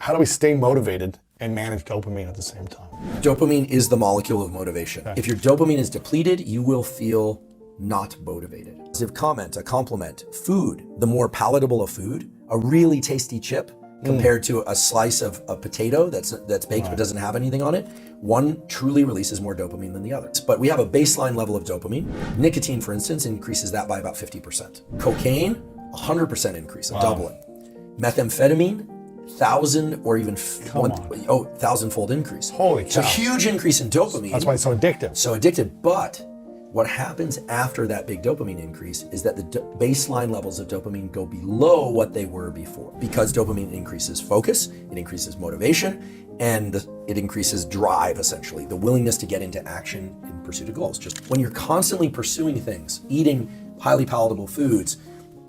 How do we stay motivated and manage dopamine at the same time? Dopamine is the molecule of motivation. Okay. If your dopamine is depleted, you will feel not motivated. A comment, a compliment, food, the more palatable a food, a really tasty chip compared to a slice of a potato that's baked but doesn't have anything on it, one truly releases more dopamine than the other. But we have a baseline level of dopamine. Nicotine, for instance, increases that by about 50%. Cocaine, 100% increase, a doubling. Methamphetamine, 1,000 or even 1,000-fold increase. Holy cow. So huge increase in dopamine. That's why it's so addictive. So addictive, but what happens after that big dopamine increase is that the baseline levels of dopamine go below what they were before, because dopamine increases focus, it increases motivation, and it increases drive, essentially, the willingness to get into action in pursuit of goals. Just when you're constantly pursuing things, eating highly palatable foods,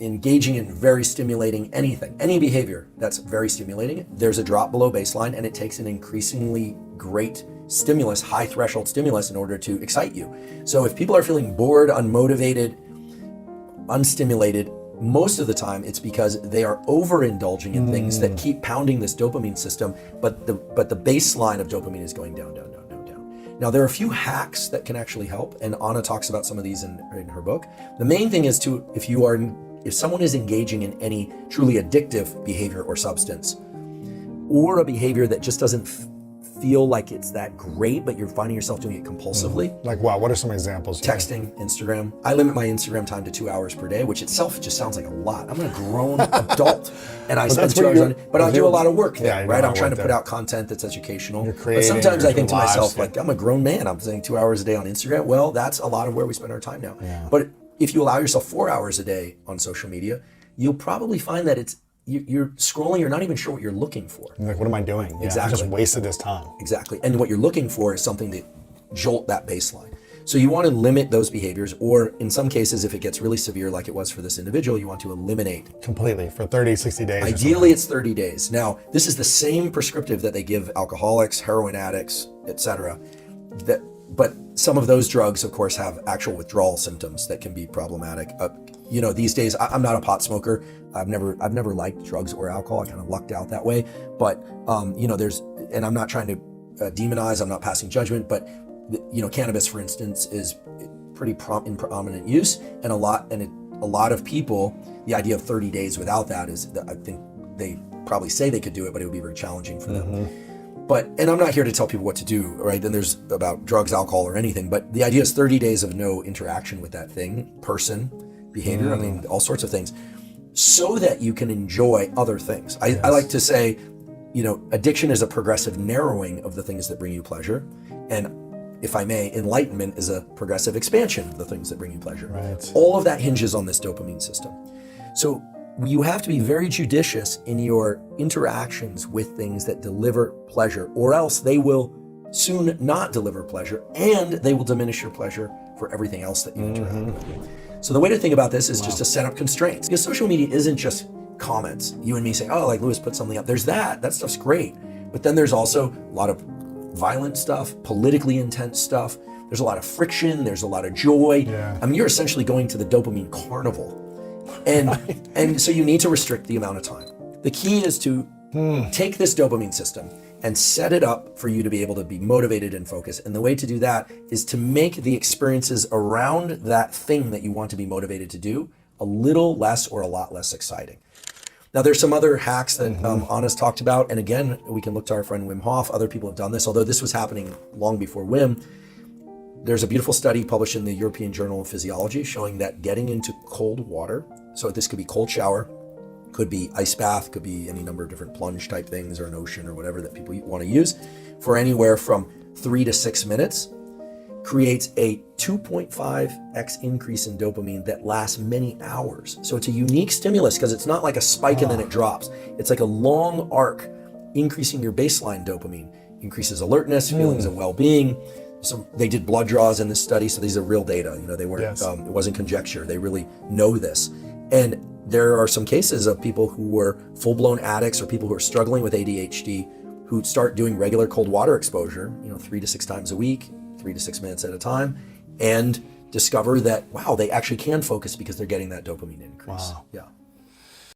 engaging in very stimulating anything, any behavior that's very stimulating, there's a drop below baseline, and it takes an increasingly great stimulus, high threshold stimulus, in order to excite you. So if people are feeling bored, unmotivated, unstimulated, most of the time it's because they are overindulging in things that keep pounding this dopamine system, but the baseline of dopamine is going down, down, down, down, down. Now there are a few hacks that can actually help, and Anna talks about some of these in her book. The main thing is if someone is engaging in any truly addictive behavior or substance, or a behavior that just doesn't feel like it's that great, but you're finding yourself doing it compulsively. Like wow, what are some examples? Texting, Instagram. I limit my Instagram time to 2 hours per day, which itself just sounds like a lot. I'm a grown adult, and I spend 2 hours on it, but I do a lot of work there, right? I'm trying to put out content that's educational. But sometimes I think to myself, like, I'm a grown man, I'm spending 2 hours a day on Instagram. Well, that's a lot of where we spend our time now. Yeah. But if you allow yourself 4 hours a day on social media, you'll probably find that you're scrolling, you're not even sure what you're looking for. Like, what am I doing? Exactly. I just wasted this time. Exactly. And what you're looking for is something to jolt that baseline. So you want to limit those behaviors, or in some cases, if it gets really severe, like it was for this individual, you want to eliminate. Completely, for 30, 60 days. Ideally, it's 30 days. Now, this is the same prescriptive that they give alcoholics, heroin addicts, etc. But some of those drugs, of course, have actual withdrawal symptoms that can be problematic. These days, I'm not a pot smoker. I've never liked drugs or alcohol. I kind of lucked out that way. But and I'm not trying to demonize. I'm not passing judgment. But cannabis, for instance, is pretty in prominent use, and a lot of people, the idea of 30 days without that is, I think they probably say they could do it, but it would be very challenging for them. And I'm not here to tell people what to do, right? Then there's about drugs, alcohol, or anything, but the idea is 30 days of no interaction with that thing, person, behavior, I mean, all sorts of things, so that you can enjoy other things. I like to say, addiction is a progressive narrowing of the things that bring you pleasure. And if I may, enlightenment is a progressive expansion of the things that bring you pleasure. Right. All of that hinges on this dopamine system. So you have to be very judicious in your interactions with things that deliver pleasure, or else they will soon not deliver pleasure, and they will diminish your pleasure for everything else that you interact with. So the way to think about this is just to set up constraints, because social media isn't just comments. You and me say, oh, like Lewis put something up. There's that stuff's great. But then there's also a lot of violent stuff, politically intense stuff. There's a lot of friction. There's a lot of joy. Yeah. I mean, you're essentially going to the dopamine carnival. And so you need to restrict the amount of time. The key is to take this dopamine system and set it up for you to be able to be motivated and focused. And the way to do that is to make the experiences around that thing that you want to be motivated to do a little less or a lot less exciting. Now, there's some other hacks that Anna's talked about. And again, we can look to our friend Wim Hof. Other people have done this, although this was happening long before Wim. There's a beautiful study published in the European Journal of Physiology showing that getting into cold water, so this could be cold shower, could be ice bath, could be any number of different plunge type things, or an ocean or whatever that people want to use, for anywhere from 3 to 6 minutes, creates a 2.5x increase in dopamine that lasts many hours. So it's a unique stimulus because it's not like a spike and then it drops. It's like a long arc increasing your baseline dopamine, increases alertness, feelings of well-being. So they did blood draws in this study, so these are real data. They weren't. It wasn't conjecture. They really know this. And there are some cases of people who were full-blown addicts or people who are struggling with ADHD who start doing regular cold water exposure, 3 to 6 times a week, 3 to 6 minutes at a time, and discover that, wow, they actually can focus because they're getting that dopamine increase. Wow. Yeah.